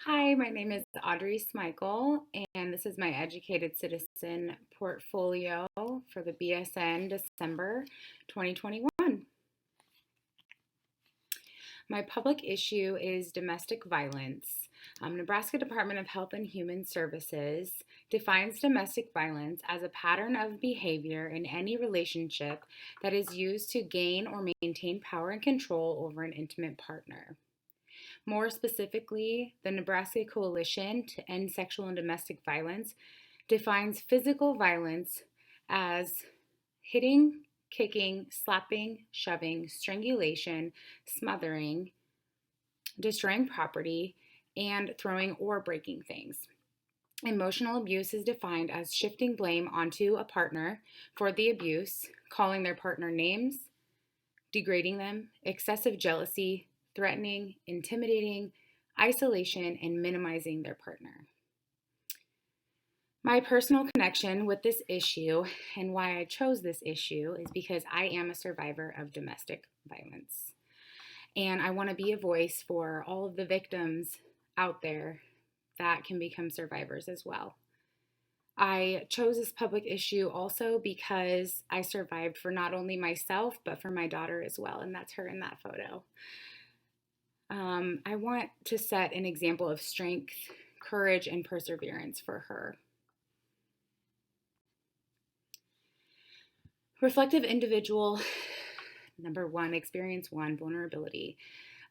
Hi, my name is Audrey Smikle, and this is my Educated Citizen portfolio for the BSN December 2021. My public issue is domestic violence. Nebraska Department of Health and Human Services defines domestic violence as a pattern of behavior in any relationship that is used to gain or maintain power and control over an intimate partner. More specifically, the Nebraska Coalition to End Sexual and Domestic Violence defines physical violence as hitting, kicking, slapping, shoving, strangulation, smothering, destroying property, and throwing or breaking things. Emotional abuse is defined as shifting blame onto a partner for the abuse, calling their partner names, degrading them, excessive jealousy, threatening, intimidating, isolation, and minimizing their partner. My personal connection with this issue and why I chose this issue is because I am a survivor of domestic violence. And I want to be a voice for all of the victims out there that can become survivors as well. I chose this public issue also because I survived for not only myself, but for my daughter as well, and that's her in that photo. I want to set an example of strength, courage, and perseverance for her. Reflective individual, number one, experience one, vulnerability.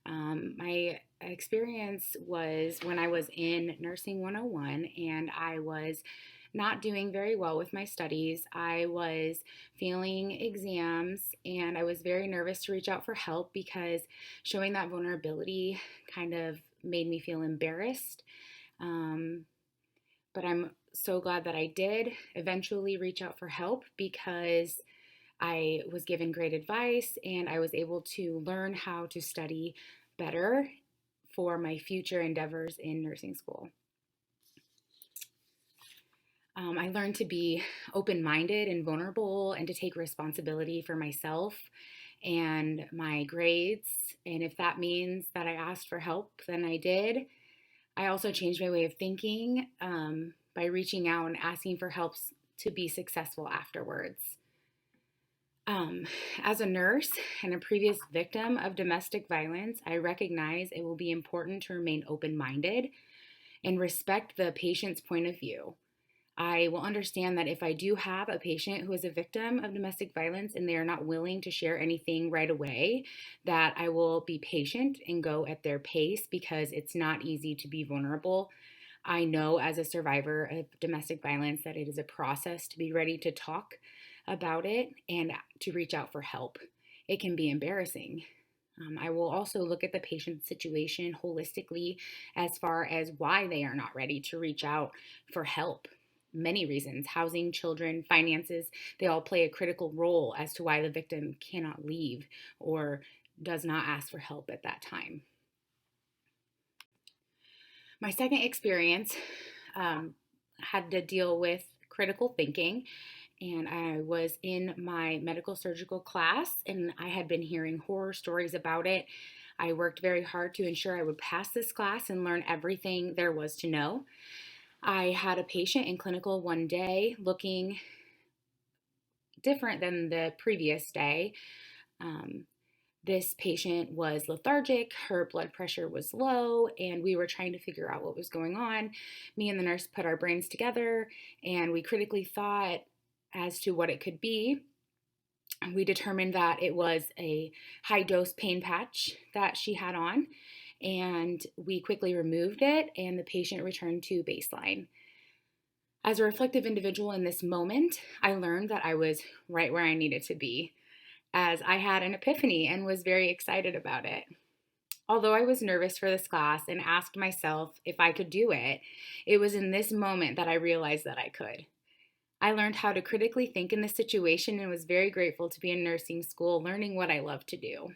My experience was when I was in Nursing 101 and I was not doing very well with my studies. I was failing exams and I was very nervous to reach out for help because showing that vulnerability kind of made me feel embarrassed. But I'm so glad that I did eventually reach out for help because I was given great advice and I was able to learn how to study better for my future endeavors in nursing school. I learned to be open-minded and vulnerable and to take responsibility for myself and my grades. And if that means that I asked for help, then I did. I also changed my way of thinking by reaching out and asking for help to be successful afterwards. As a nurse and a previous victim of domestic violence, I recognize it will be important to remain open-minded and respect the patient's point of view. I will understand that if I do have a patient who is a victim of domestic violence and they are not willing to share anything right away, that I will be patient and go at their pace because it's not easy to be vulnerable. I know as a survivor of domestic violence that it is a process to be ready to talk about it and to reach out for help. It can be embarrassing. I will also look at the patient's situation holistically as far as why they are not ready to reach out for help. Many reasons, housing, children, finances, they all play a critical role as to why the victim cannot leave or does not ask for help at that time. My second experience had to deal with critical thinking, and I was in my medical surgical class and I had been hearing horror stories about it. I worked very hard to ensure I would pass this class and learn everything there was to know. I had a patient in clinical one day looking different than the previous day. This patient was lethargic, her blood pressure was low, and we were trying to figure out what was going on. Me and the nurse put our brains together and we critically thought as to what it could be. We determined that it was a high dose pain patch that she had on, and we quickly removed it, and the patient returned to baseline. As a reflective individual in this moment, I learned that I was right where I needed to be, as I had an epiphany and was very excited about it. Although I was nervous for this class and asked myself if I could do it, it was in this moment that I realized that I could. I learned how to critically think in this situation and was very grateful to be in nursing school learning what I love to do.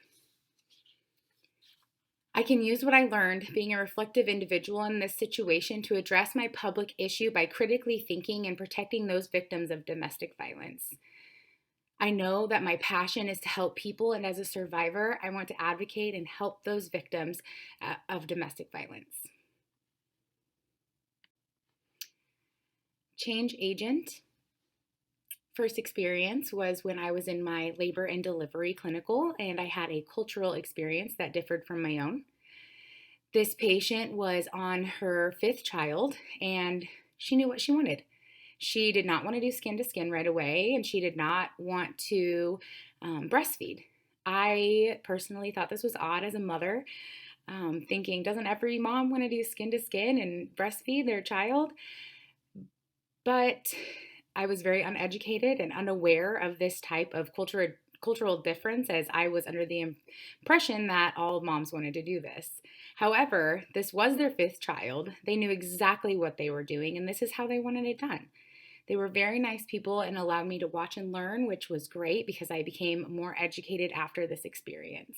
I can use what I learned being a reflective individual in this situation to address my public issue by critically thinking and protecting those victims of domestic violence. I know that my passion is to help people, and as a survivor, I want to advocate and help those victims of domestic violence. Change agent. First experience was when I was in my labor and delivery clinical, and I had a cultural experience that differed from my own. This patient was on her fifth child, and she knew what she wanted. She did not want to do skin to skin right away, and she did not want to breastfeed. I personally thought this was odd as a mother, thinking, doesn't every mom want to do skin to skin and breastfeed their child? But I was very uneducated and unaware of this type of cultural difference, as I was under the impression that all moms wanted to do this. However, this was their fifth child. They knew exactly what they were doing, and this is how they wanted it done. They were very nice people and allowed me to watch and learn, which was great because I became more educated after this experience.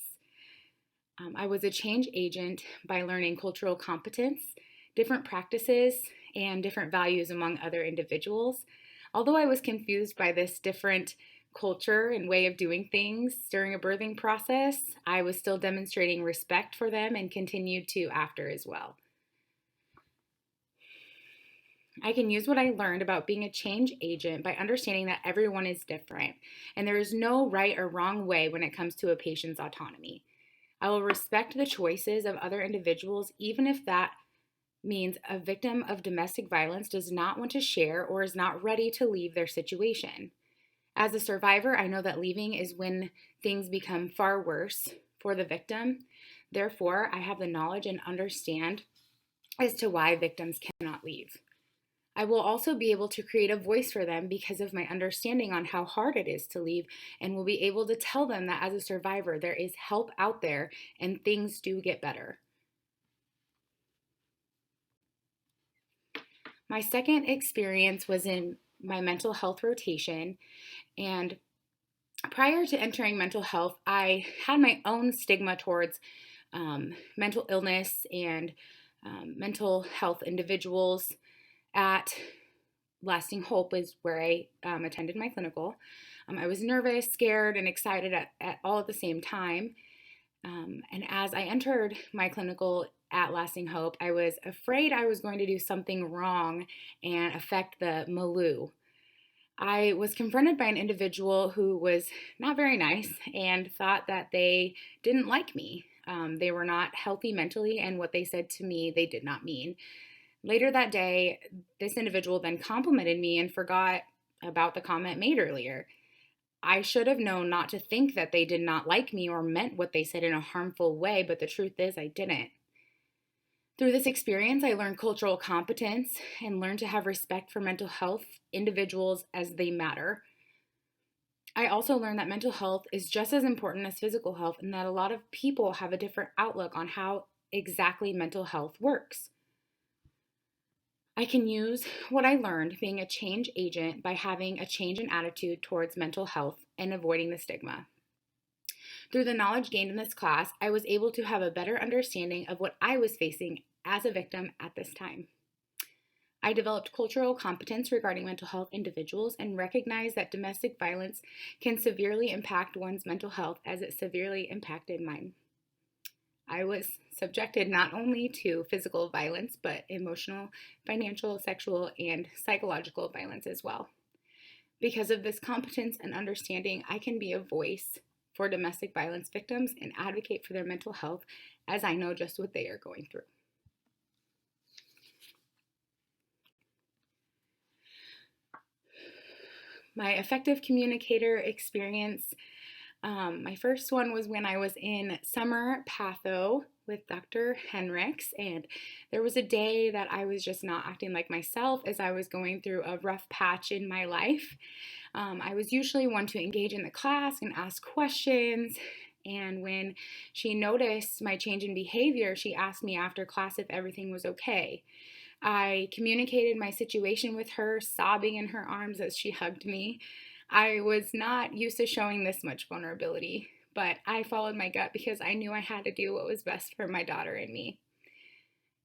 I was a change agent by learning cultural competence, different practices, and different values among other individuals. Although I was confused by this different culture and way of doing things during a birthing process, I was still demonstrating respect for them and continued to after as well. I can use what I learned about being a change agent by understanding that everyone is different and there is no right or wrong way when it comes to a patient's autonomy. I will respect the choices of other individuals, even if that means a victim of domestic violence does not want to share or is not ready to leave their situation. As a survivor, I know that leaving is when things become far worse for the victim. Therefore, I have the knowledge and understand as to why victims cannot leave. I will also be able to create a voice for them because of my understanding on how hard it is to leave, and will be able to tell them that as a survivor, there is help out there and things do get better. My second experience was in my mental health rotation, and prior to entering mental health, I had my own stigma towards mental illness and mental health individuals. At Lasting Hope is where I attended my clinical. I was nervous, scared, and excited at all at the same time. And as I entered my clinical at Lasting Hope, I was afraid I was going to do something wrong and affect the milieu. I was confronted by an individual who was not very nice and thought that they didn't like me. They were not healthy mentally, and what they said to me, they did not mean. Later that day, this individual then complimented me and forgot about the comment made earlier. I should have known not to think that they did not like me or meant what they said in a harmful way, but the truth is I didn't. Through this experience, I learned cultural competence and learned to have respect for mental health individuals as they matter. I also learned that mental health is just as important as physical health, and that a lot of people have a different outlook on how exactly mental health works. I can use what I learned being a change agent by having a change in attitude towards mental health and avoiding the stigma. Through the knowledge gained in this class, I was able to have a better understanding of what I was facing as a victim at this time. I developed cultural competence regarding mental health individuals and recognized that domestic violence can severely impact one's mental health as it severely impacted mine. I was subjected not only to physical violence, but emotional, financial, sexual, and psychological violence as well. Because of this competence and understanding, I can be a voice for domestic violence victims and advocate for their mental health, as I know just what they are going through. My effective communicator experience, my first one was when I was in summer patho with Dr. Henricks, and there was a day that I was just not acting like myself as I was going through a rough patch in my life. I was usually one to engage in the class and ask questions, and when she noticed my change in behavior, she asked me after class if everything was okay. I communicated my situation with her, sobbing in her arms as she hugged me. I was not used to showing this much vulnerability, but I followed my gut because I knew I had to do what was best for my daughter and me.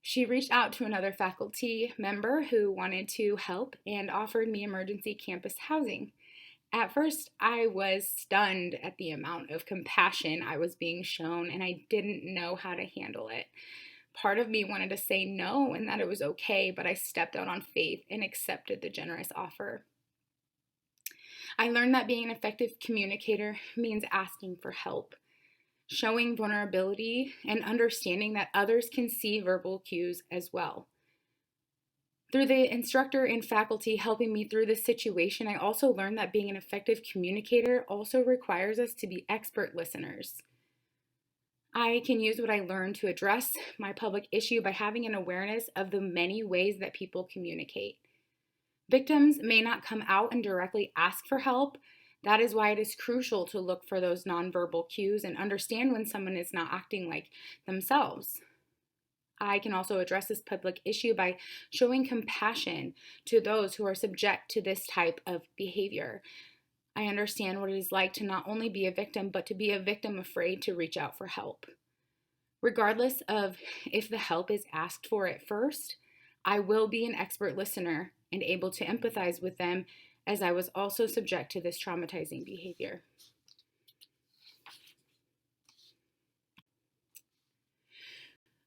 She reached out to another faculty member who wanted to help and offered me emergency campus housing. At first, I was stunned at the amount of compassion I was being shown, and I didn't know how to handle it. Part of me wanted to say no and that it was okay, but I stepped out on faith and accepted the generous offer. I learned that being an effective communicator means asking for help, showing vulnerability, and understanding that others can see verbal cues as well. Through the instructor and faculty helping me through this situation, I also learned that being an effective communicator also requires us to be expert listeners. I can use what I learned to address my public issue by having an awareness of the many ways that people communicate. Victims may not come out and directly ask for help. That is why it is crucial to look for those nonverbal cues and understand when someone is not acting like themselves. I can also address this public issue by showing compassion to those who are subject to this type of behavior. I understand what it is like to not only be a victim, but to be a victim afraid to reach out for help. Regardless of if the help is asked for at first, I will be an expert listener and able to empathize with them, as I was also subject to this traumatizing behavior.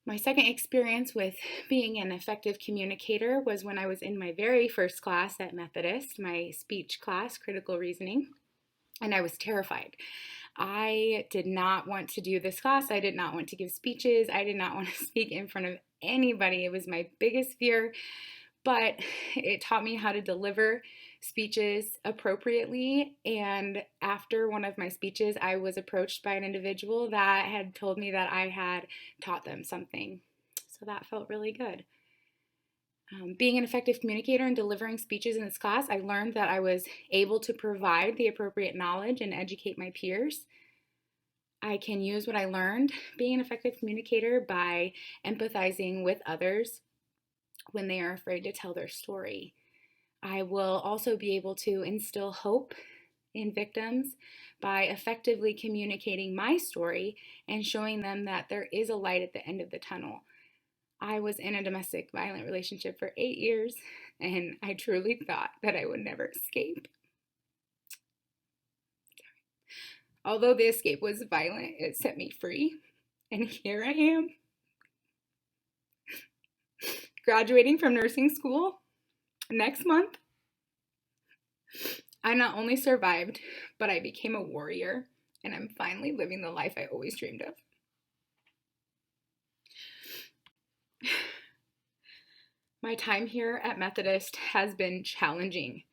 My second experience with being an effective communicator was when I was in my very first class at Methodist, my speech class, critical reasoning, and I was terrified. I did not want to do this class. I did not want to give speeches. I did not want to speak in front of anybody. It was my biggest fear, but it taught me how to deliver speeches appropriately. And after one of my speeches, I was approached by an individual that had told me that I had taught them something. So that felt really good. Being an effective communicator and delivering speeches in this class, I learned that I was able to provide the appropriate knowledge and educate my peers. I can use what I learned being an effective communicator by empathizing with others when they are afraid to tell their story. I will also be able to instill hope in victims by effectively communicating my story and showing them that there is a light at the end of the tunnel. I was in a domestic violent relationship for 8 years, and I truly thought that I would never escape. Although the escape was violent, it set me free, and here I am, graduating from nursing school next month. I not only survived, but I became a warrior, and I'm finally living the life I always dreamed of. My time here at Methodist has been challenging.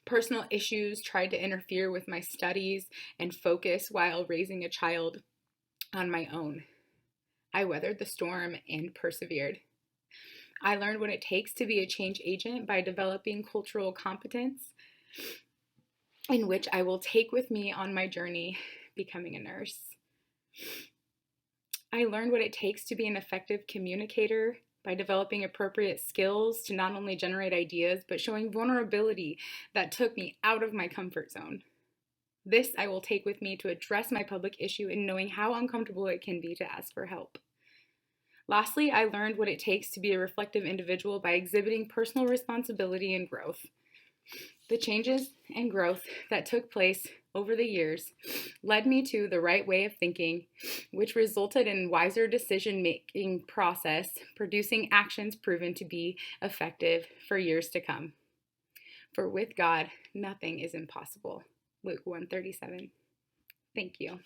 Personal issues tried to interfere with my studies and focus while raising a child on my own. I weathered the storm and persevered. I learned what it takes to be a change agent by developing cultural competence, in which I will take with me on my journey becoming a nurse. I learned what it takes to be an effective communicator by developing appropriate skills to not only generate ideas, but showing vulnerability that took me out of my comfort zone. This I will take with me to address my public issue in knowing how uncomfortable it can be to ask for help. Lastly, I learned what it takes to be a reflective individual by exhibiting personal responsibility and growth. The changes and growth that took place over the years led me to the right way of thinking, which resulted in wiser decision-making process, producing actions proven to be effective for years to come. For with God, nothing is impossible. Luke 1:37. Thank you.